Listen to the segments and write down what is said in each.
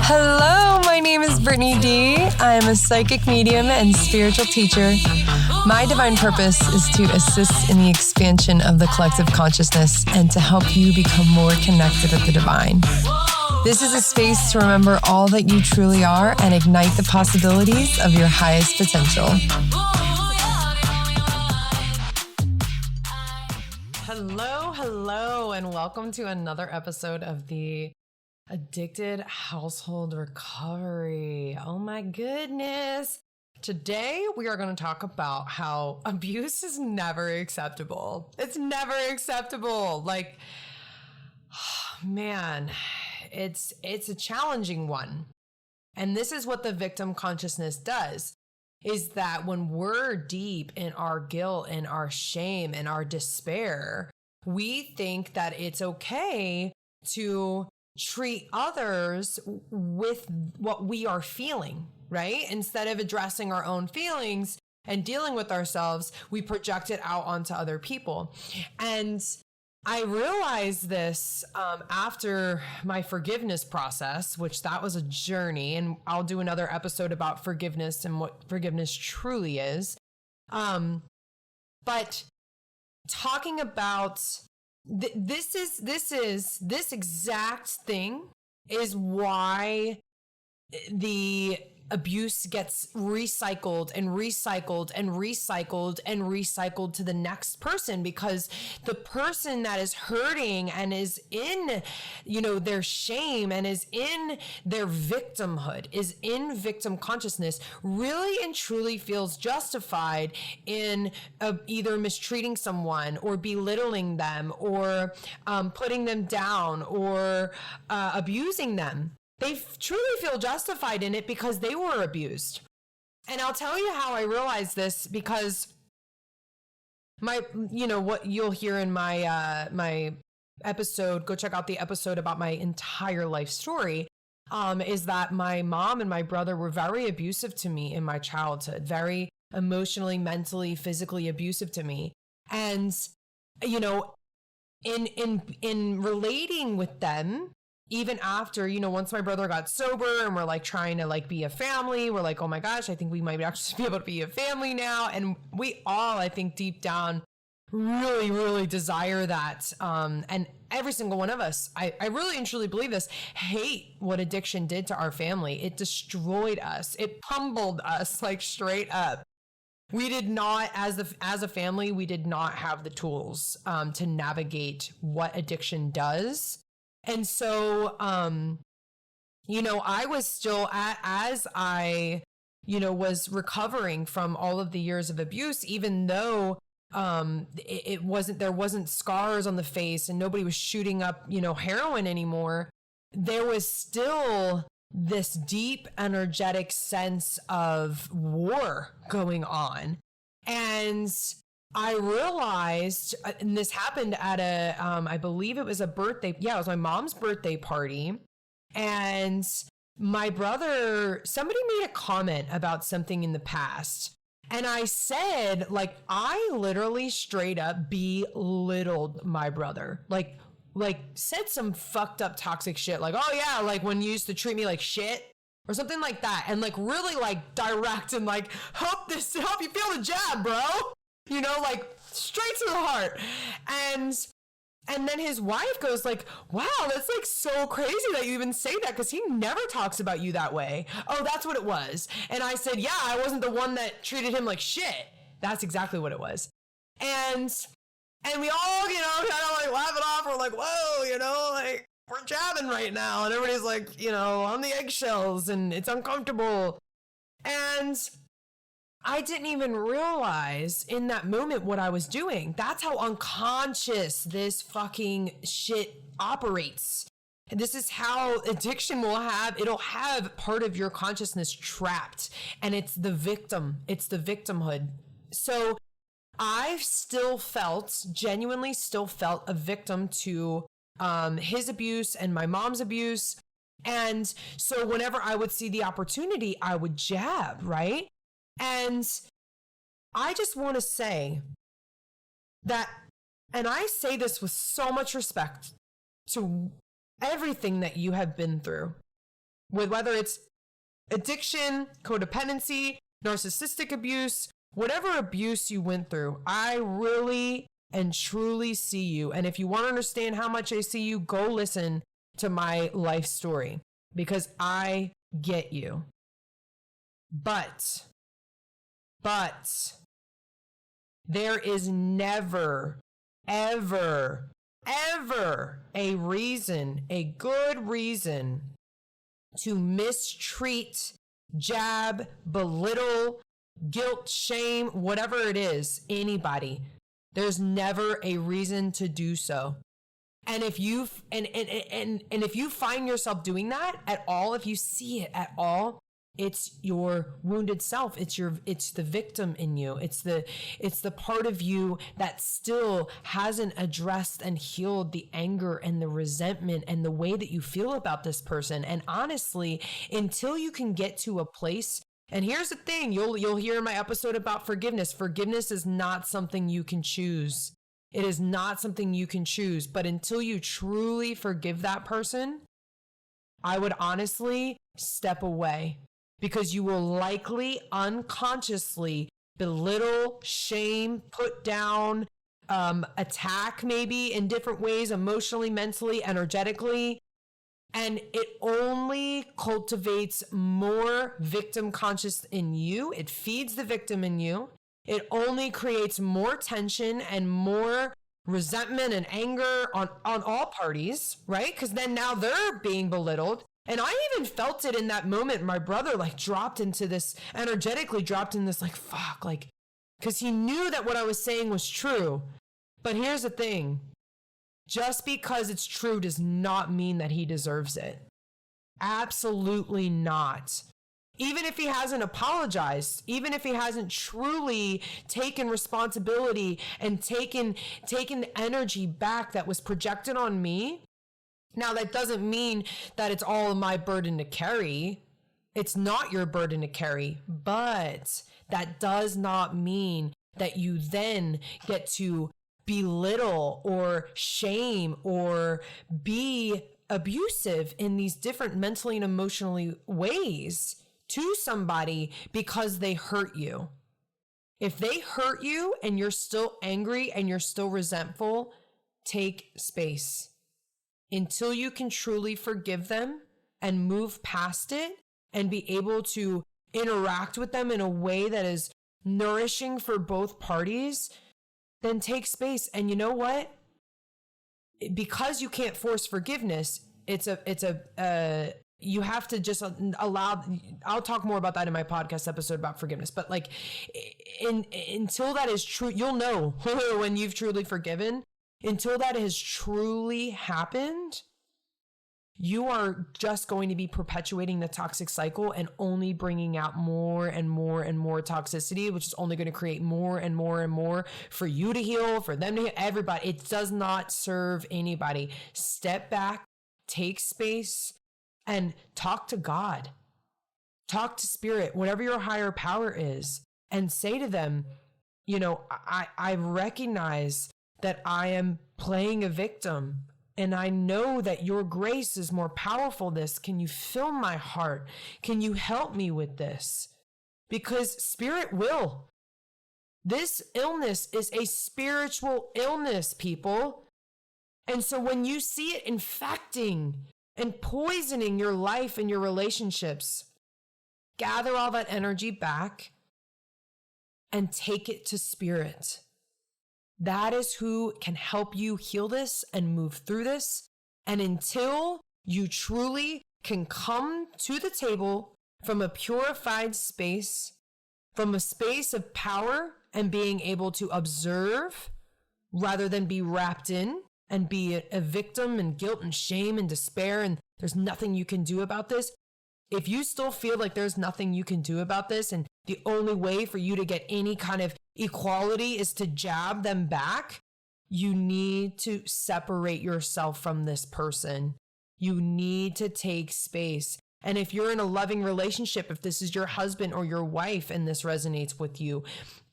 Hello, my name is Brittany Deigh. I am a psychic medium and spiritual teacher. My divine purpose is to assist in the expansion of the collective consciousness and to help you become more connected with the divine. This is a space to remember all that you truly are and ignite the possibilities of your highest potential. Hello, and welcome to another episode of the Addicted Household Recovery. Oh my goodness. Today, we are going to talk about how abuse is never acceptable. It's never acceptable. Like, man, it's a challenging one. And this is what the victim consciousness does, is that when we're deep in our guilt and our shame and our despair, we think that it's okay to treat others with what we are feeling, right? Instead of addressing our own feelings and dealing with ourselves, we project it out onto other people. And I realized this after my forgiveness process, which that was a journey, and I'll do another episode about forgiveness and what forgiveness truly is. But talking about this exact thing is why the abuse gets recycled and recycled and recycled and recycled to the next person, because the person that is hurting and is in, their shame and is in their victimhood, is in victim consciousness, really and truly feels justified in either mistreating someone or belittling them or putting them down or abusing them. They truly feel justified in it because they were abused. And I'll tell you how I realized this, because what you'll hear in my my episode, go check out the episode about my entire life story, is that my mom and my brother were very abusive to me in my childhood, very emotionally, mentally, physically abusive to me. And, in relating with them, even after, once my brother got sober and we're like trying to like be a family, we're like, oh my gosh, I think we might actually be able to be a family now. And we all, I think deep down, really, really desire that. And every single one of us, I really and truly believe this, hate what addiction did to our family. It destroyed us. It pummeled us, like straight up. We did not, as a family, we did not have the tools to navigate what addiction does. And so, I was still as I, was recovering from all of the years of abuse, even though there wasn't scars on the face and nobody was shooting up, heroin anymore. There was still this deep, energetic sense of war going on. And I realized, and this happened at I believe it was a birthday. Yeah, it was my mom's birthday party. And my brother, somebody made a comment about something in the past. And I said, I literally straight up belittled my brother. Like said some fucked up toxic shit. Like, oh yeah, like when you used to treat me like shit or something like that. And really direct and help you feel the jab, bro. Straight to the heart. And then his wife goes wow, that's so crazy that you even say that, because he never talks about you that way. Oh, that's what it was. And I said, yeah, I wasn't the one that treated him like shit. That's exactly what it was. And we all, kind of laugh it off. We're like, whoa, we're jabbing right now. And everybody's on the eggshells and it's uncomfortable. And I didn't even realize in that moment what I was doing. That's how unconscious this fucking shit operates. And this is how addiction it'll have part of your consciousness trapped. And it's the victim. It's the victimhood. So I've genuinely still felt a victim to his abuse and my mom's abuse. And so whenever I would see the opportunity, I would jab, right? And I just want to say that, and I say this with so much respect to everything that you have been through, with whether it's addiction, codependency, narcissistic abuse, whatever abuse you went through. I really and truly see you. And if you want to understand how much I see you, go listen to my life story because I get you. But there is never, ever a reason, a good reason to mistreat, jab, belittle, guilt, shame, whatever it is, anybody. There's never a reason to do so. And if you and if you find yourself doing that at all, if you see it at all, it's your wounded self. It's the victim in you. It's the part of you that still hasn't addressed and healed the anger and the resentment and the way that you feel about this person. And honestly, until you can get to a place, and here's the thing, you'll hear in my episode about forgiveness. Forgiveness is not something you can choose. It is not something you can choose. But until you truly forgive that person, I would honestly step away. Because you will likely unconsciously belittle, shame, put down, attack maybe in different ways, emotionally, mentally, energetically. And it only cultivates more victim conscious in you. It feeds the victim in you. It only creates more tension and more resentment and anger on all parties, right? Because then now they're being belittled. And I even felt it in that moment. My brother energetically dropped in this fuck, because he knew that what I was saying was true. But here's the thing. Just because it's true does not mean that he deserves it. Absolutely not. Even if he hasn't apologized, even if he hasn't truly taken responsibility and taken the energy back that was projected on me. Now, that doesn't mean that it's all my burden to carry. It's not your burden to carry, but that does not mean that you then get to belittle or shame or be abusive in these different mentally and emotionally ways to somebody because they hurt you. If they hurt you and you're still angry and you're still resentful, take space. Until you can truly forgive them and move past it and be able to interact with them in a way that is nourishing for both parties, then take space. And you know what? Because you can't force forgiveness, you have to just allow. I'll talk more about that in my podcast episode about forgiveness. But until that is true, you'll know when you've truly forgiven. Until that has truly happened, you are just going to be perpetuating the toxic cycle and only bringing out more and more and more toxicity, which is only going to create more and more and more for you to heal, for them to heal, everybody. It does not serve anybody. Step back, take space, and talk to God. Talk to spirit, whatever your higher power is, and say to them, I recognize that I am playing a victim, and I know that your grace is more powerful than this. Can you fill my heart? Can you help me with this? Because spirit will. This illness is a spiritual illness, people. And so when you see it infecting and poisoning your life and your relationships, gather all that energy back and take it to spirit. That is who can help you heal this and move through this. And until you truly can come to the table from a purified space, from a space of power and being able to observe rather than be wrapped in and be a victim and guilt and shame and despair and there's nothing you can do about this. If you still feel like there's nothing you can do about this and the only way for you to get any kind of equality is to jab them back, you need to separate yourself from this person. You need to take space. And if you're in a loving relationship, if this is your husband or your wife and this resonates with you,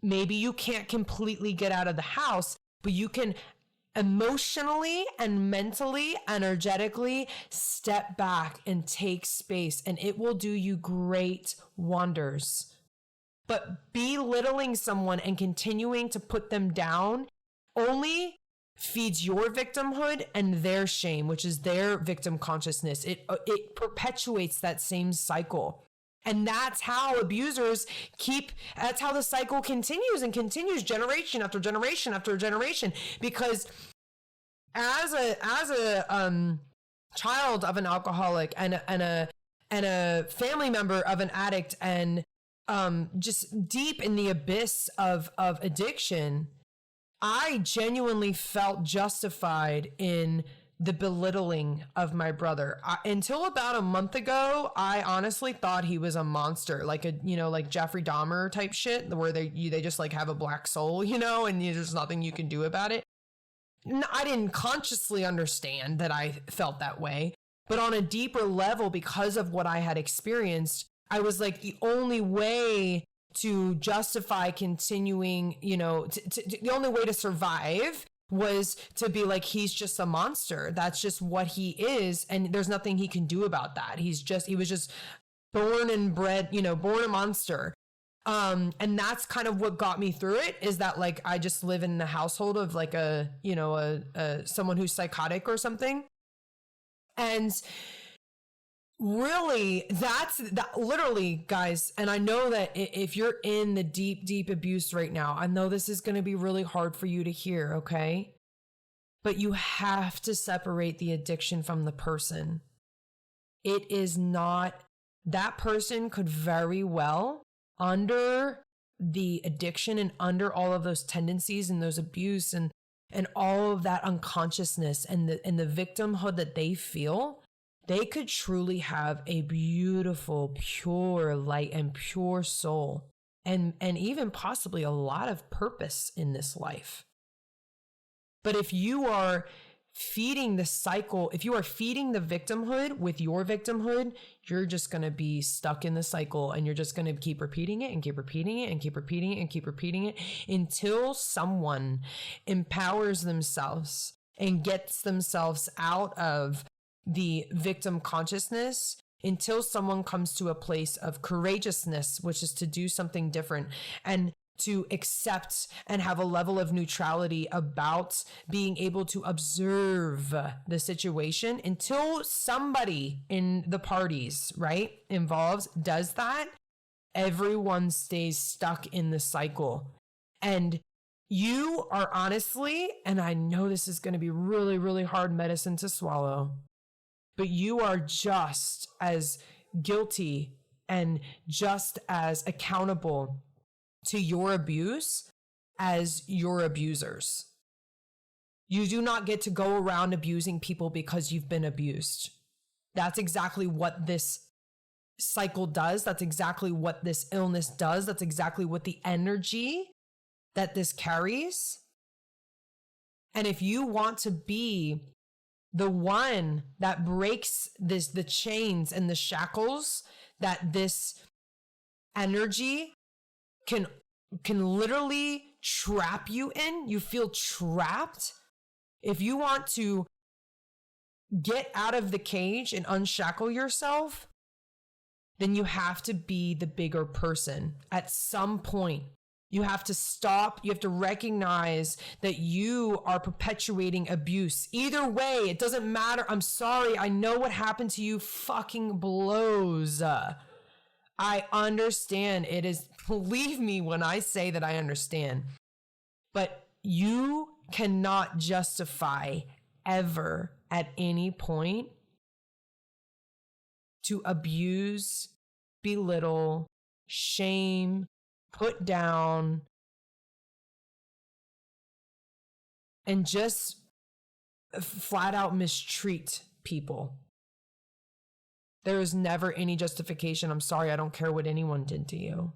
maybe you can't completely get out of the house, but you can emotionally and mentally, energetically, step back and take space, and it will do you great wonders. But belittling someone and continuing to put them down only feeds your victimhood and their shame, which is their victim consciousness. It perpetuates that same cycle. And that's how abusers that's how the cycle continues and continues generation after generation after generation. Because as a child of an alcoholic and a family member of an addict, and just deep in the abyss of addiction, I genuinely felt justified in the belittling of my brother. Until about a month ago, I honestly thought he was a monster, like like Jeffrey Dahmer type shit, where they just like have a black soul, and there's nothing you can do about it. I didn't consciously understand that I felt that way, but on a deeper level, because of what I had experienced, I was like, the only way to justify continuing, the only way to survive was to be like, he's just a monster. That's just what he is. And there's nothing he can do about that. He was just born and bred, born a monster. And that's kind of what got me through it, is that like, I just live in the household of like someone who's psychotic or something. And really, that literally, guys, and I know that if you're in the deep abuse right now, I know this is going to be really hard for you to hear, okay? But you have to separate the addiction from the person. It is not, that person could very well, under the addiction and under all of those tendencies and those abuse and all of that unconsciousness and the victimhood that they feel, they could truly have a beautiful, pure light and pure soul, and even possibly a lot of purpose in this life. But if you are feeding the cycle, if you are feeding the victimhood with your victimhood, you're just going to be stuck in the cycle, and you're just going to keep repeating it and keep repeating it and keep repeating it and keep repeating it until someone empowers themselves and gets themselves out of the victim consciousness, until someone comes to a place of courageousness, which is to do something different and to accept and have a level of neutrality about being able to observe the situation. Until somebody in the parties, right, involved does that, everyone stays stuck in the cycle. And you are honestly, and I know this is going to be really, really hard medicine to swallow, but you are just as guilty and just as accountable to your abuse as your abusers. You do not get to go around abusing people because you've been abused. That's exactly what this cycle does. That's exactly what this illness does. That's exactly what the energy that this carries. And if you want to be the one that breaks the chains and the shackles that this energy can literally trap you in, you feel trapped. If you want to get out of the cage and unshackle yourself, then you have to be the bigger person at some point. You have to stop. You have to recognize that you are perpetuating abuse. Either way, it doesn't matter. I'm sorry. I know what happened to you fucking blows. I understand. It is, believe me when I say that I understand. But you cannot justify ever at any point to abuse, belittle, shame, put down, and just flat out mistreat people. There is never any justification. I'm sorry, I don't care what anyone did to you.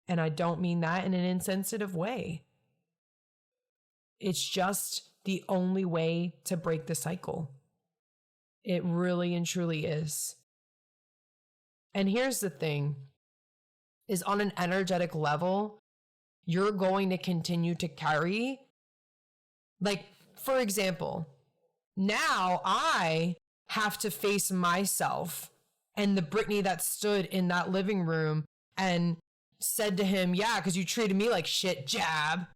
And I don't mean that in an insensitive way. It's just the only way to break the cycle. It really and truly is. And here's the thing, is on an energetic level, you're going to continue to carry, like, for example, now I have to face myself and the Brittany that stood in that living room and said to him, yeah, because you treated me like shit, jab.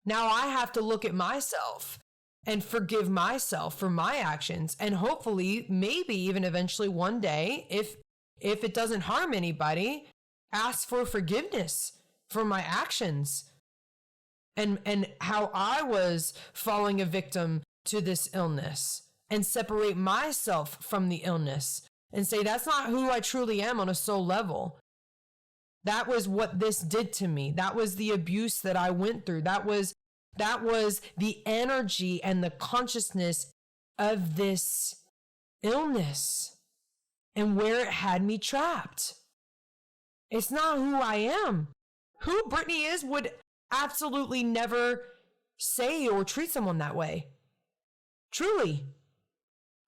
Now I have to look at myself and forgive myself for my actions. And hopefully, maybe even eventually one day, if it doesn't harm anybody, ask for forgiveness for my actions and how I was falling a victim to this illness, and separate myself from the illness and say, that's not who I truly am on a soul level. That was what this did to me. That was the abuse that I went through. That was the energy and the consciousness of this illness and where it had me trapped. It's not who I am. Who Brittany is would absolutely never say or treat someone that way. Truly.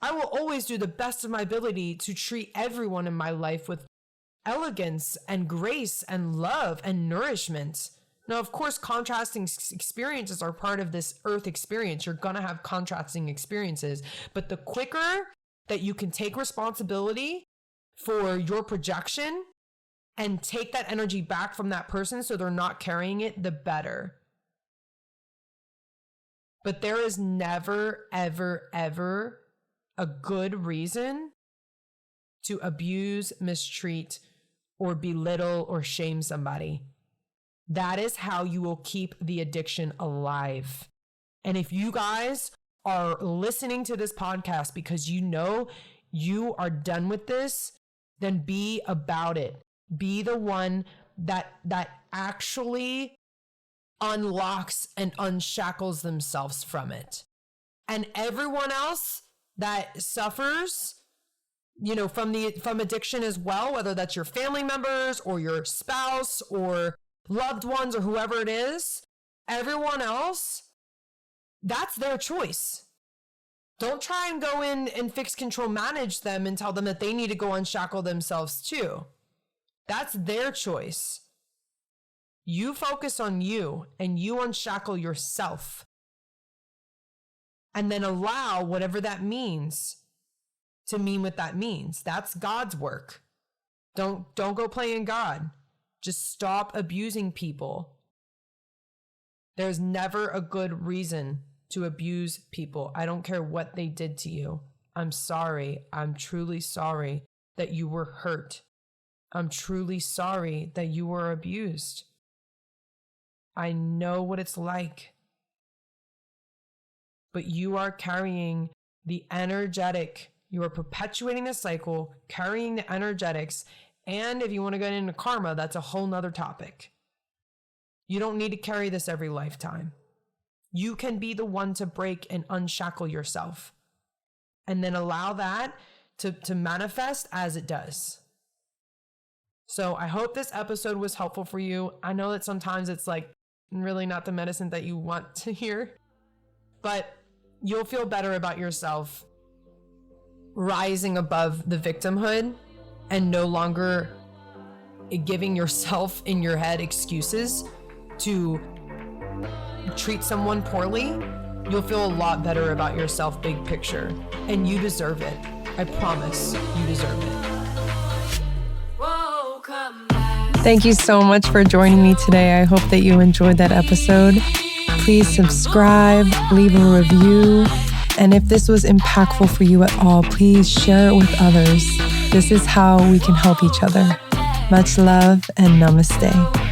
I will always do the best of my ability to treat everyone in my life with elegance and grace and love and nourishment. Now, of course, contrasting experiences are part of this earth experience. You're going to have contrasting experiences, but the quicker that you can take responsibility for your projection and take that energy back from that person so they're not carrying it, the better. But there is never, ever, ever a good reason to abuse, mistreat, or belittle or shame somebody. That is how you will keep the addiction alive. And if you guys are listening to this podcast because you know you are done with this, then be about it. Be the one that actually unlocks and unshackles themselves from it. And everyone else that suffers, from addiction as well, whether that's your family members or your spouse or loved ones or whoever it is, everyone else, that's their choice. Don't try and go in and fix, control, manage them and tell them that they need to go unshackle themselves too. That's their choice. You focus on you and you unshackle yourself. And then allow whatever that means to mean what that means. That's God's work. Don't go playing God. Just stop abusing people. There's never a good reason to abuse people. I don't care what they did to you. I'm sorry. I'm truly sorry that you were hurt. I'm truly sorry that you were abused. I know what it's like. But you are carrying the energetic. You are perpetuating the cycle, carrying the energetics. And if you want to get into karma, that's a whole nother topic. You don't need to carry this every lifetime. You can be the one to break and unshackle yourself. And then allow that to manifest as it does. So I hope this episode was helpful for you. I know that sometimes it's like really not the medicine that you want to hear, but you'll feel better about yourself rising above the victimhood and no longer giving yourself in your head excuses to treat someone poorly. You'll feel a lot better about yourself, big picture, and you deserve it. I promise you deserve it. Thank you so much for joining me today. I hope that you enjoyed that episode. Please subscribe, leave a review, and if this was impactful for you at all, please share it with others. This is how we can help each other. Much love and namaste.